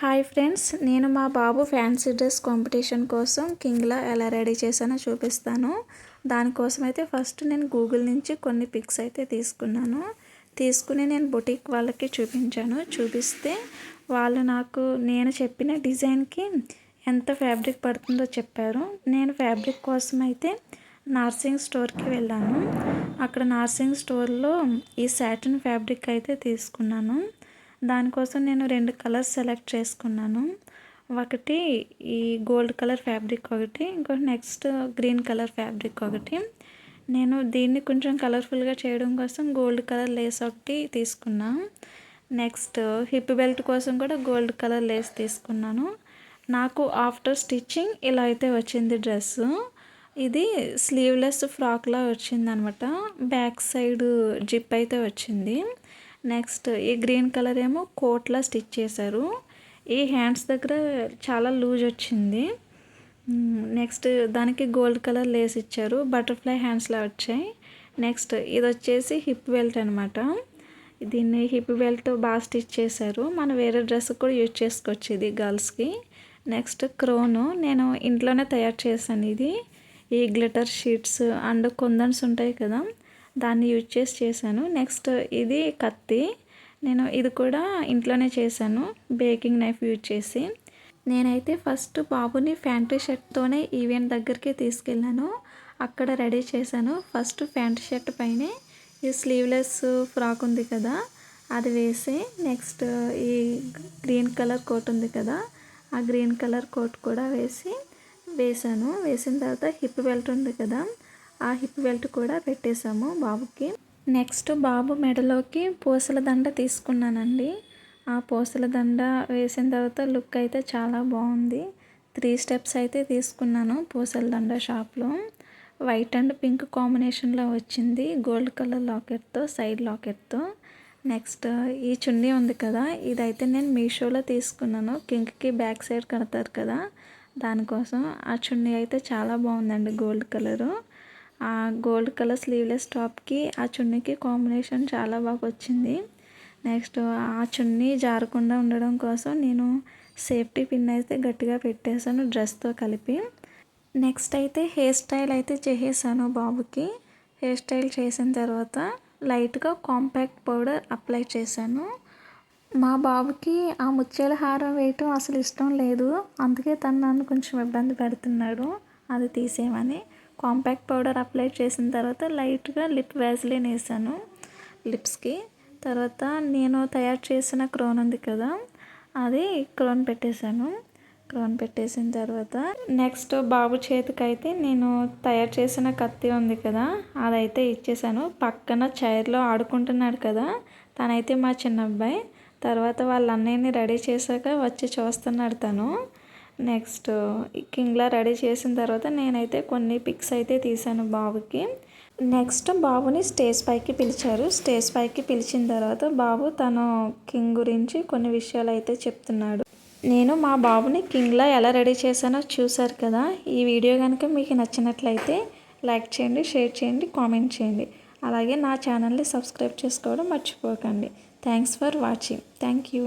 Hi friends, నేను మా బాబు fancy dress competition కోసం కింగ్లా ఎలా రెడీ చేశానో చూపిస్తాను. దానికోసం అయితే ఫస్ట్ నేను గూగుల్ నుంచి కొన్ని పిక్స్ అయితే తీసుకుని నేను బొటిక్ వాళ్ళకి చూపిస్తే వాళ్ళు నాకు నేను చెప్పిన డిజైన్కి ఎంత ఫ్యాబ్రిక్ పడుతుందో చెప్పారు. నేను ఫ్యాబ్రిక్ కోసం అయితే నార్సింగ్ స్టోర్కి వెళ్ళాను. అక్కడ నార్సింగ్ స్టోర్లో ఈ సాటిన్ ఫ్యాబ్రిక్ అయితే తీసుకున్నాను. దానికోసం నేను 2 కలర్స్ సెలెక్ట్ చేసుకున్నాను. ఒకటి ఈ గోల్డ్ కలర్ ఫ్యాబ్రిక్, ఒకటి ఇంకోటి నెక్స్ట్ గ్రీన్ కలర్ ఫ్యాబ్రిక్ ఒకటి. నేను దీన్ని కొంచెం కలర్ఫుల్గా చేయడం కోసం గోల్డ్ కలర్ లేస్ ఒకటి తీసుకున్నాను. నెక్స్ట్ హిప్ బెల్ట్ కోసం కూడా గోల్డ్ కలర్ లేస్ తీసుకున్నాను. నాకు ఆఫ్టర్ స్టిచ్చింగ్ ఇలా అయితే వచ్చింది డ్రెస్సు. ఇది స్లీవ్లెస్ ఫ్రాక్లా వచ్చిందనమాట. బ్యాక్ సైడ్ జిప్ అయితే వచ్చింది. నెక్స్ట్ ఈ గ్రీన్ కలర్ ఏమో కోట్లా స్టిచ్ చేశారు. ఈ హ్యాండ్స్ దగ్గర చాలా లూజ్ వచ్చింది. నెక్స్ట్ దానికి గోల్డ్ కలర్ లేస్ ఇచ్చారు. బటర్ఫ్లై హ్యాండ్స్లా వచ్చాయి. నెక్స్ట్ ఇది వచ్చేసి హిప్ బెల్ట్ అనమాట. దీన్ని హిప్ బెల్ట్ బాగా స్టిచ్ చేశారు. మనం వేరే డ్రెస్ కూడా యూజ్ చేసుకోవచ్చు ఇది గర్ల్స్కి. నెక్స్ట్ క్రోను నేను ఇంట్లోనే తయారు చేశాను. ఇది ఈ గ్లిటర్ షీట్స్ అండ్ కుందన్స్ ఉంటాయి కదా, దాన్ని యూజ్ చేశాను. నెక్స్ట్ ఇది కత్తి, నేను ఇది కూడా ఇంట్లోనే చేశాను బేకింగ్ నైఫ్ యూజ్ చేసి. నేనైతే ఫస్ట్ బాబుని ఫ్యాంటీ షర్ట్తోనే ఈవెంట్ దగ్గరికి తీసుకెళ్ళాను. అక్కడ రెడీ చేశాను. ఫస్ట్ ఫ్యాంటీ షర్ట్ పైనే ఈ స్లీవ్లెస్ ఫ్రాక్ ఉంది కదా అది వేసి, నెక్స్ట్ ఈ గ్రీన్ కలర్ కోట్ ఉంది కదా ఆ గ్రీన్ కలర్ కోట్ కూడా వేసాను. వేసిన తర్వాత హిప్ బెల్ట్ ఉంది కదా ఆ హిప్ బెల్ట్ కూడా పెట్టేశాము బాబుకి. నెక్స్ట్ బాబు మెడలోకి పూసల దండ తీసుకున్నానండి. ఆ పూసల దండ వేసిన తర్వాత లుక్ అయితే చాలా బాగుంది. 3 స్టెప్స్ అయితే తీసుకున్నాను పూసల దండ షాప్లో. వైట్ అండ్ పింక్ కాంబినేషన్లో వచ్చింది, గోల్డ్ కలర్ లాకెట్తో, సైడ్ లాకెట్తో. నెక్స్ట్ ఈ చున్నీ ఉంది కదా, ఇదైతే నేను మీషోలో తీసుకున్నాను. కింగ్కి బ్యాక్ సైడ్ కడతారు కదా దానికోసం. ఆ చున్నీ అయితే చాలా బాగుందండి, గోల్డ్ కలరు. ఆ గోల్డ్ కలర్ స్లీవ్లెస్ టాప్కి ఆ చున్నీకి కాంబినేషన్ చాలా బాగా వచ్చింది. నెక్స్ట్ ఆ చున్నీ జారకుండా ఉండడం కోసం నేను సేఫ్టీ పిన్ అయితే గట్టిగా పెట్టేశాను డ్రెస్తో కలిపి. నెక్స్ట్ అయితే హెయిర్ స్టైల్ అయితే చేసేసాను బాబుకి. హెయిర్ స్టైల్ చేసిన తర్వాత లైట్గా కాంపాక్ట్ పౌడర్ అప్లై చేశాను. మా బాబుకి ఆ ముత్యాల హారం వేయటం అసలు ఇష్టం లేదు, అందుకే తను నన్ను కొంచెం ఇబ్బంది పెడుతున్నాడు అది తీసేయమని. కాంపాక్ట్ పౌడర్ అప్లై చేసిన తర్వాత లైట్గా లిప్ వ్యాజ్లిన్ వేసాను లిప్స్కి. తర్వాత నేను తయారు చేసిన క్రోన్ ఉంది కదా అది క్రోన్ పెట్టేశాను. క్రోన్ పెట్టేసిన తర్వాత నెక్స్ట్ బాబు చేతికి అయితే నేను తయారు చేసిన కత్తి ఉంది కదా అదైతే ఇచ్చేసాను. పక్కన చైర్లో ఆడుకుంటున్నాడు కదా తనైతే మా చిన్న అబ్బాయి. తర్వాత వాళ్ళ అన్నయ్యని రెడీ చేశాక వచ్చి చూస్తున్నాడు తను. నెక్స్ట్ కింగ్లా రెడీ చేసిన తర్వాత నేనైతే కొన్ని పిక్స్ అయితే తీసాను బాబుకి. నెక్స్ట్ బాబుని స్టేజ్ పైకి పిలిచారు. స్టేజ్ పైకి పిలిచిన తర్వాత బాబు తను కింగ్ గురించి కొన్ని విషయాలు అయితే చెప్తున్నాడు. నేను మా బాబుని కింగ్లా ఎలా రెడీ చేశానో చూశారు కదా. ఈ వీడియో కనుక మీకు నచ్చినట్లయితే లైక్ చేయండి, షేర్ చేయండి, కామెంట్ చేయండి. అలాగే నా ఛానల్ని సబ్స్క్రైబ్ చేసుకోవడం మర్చిపోకండి. Thanks for watching. Thank you.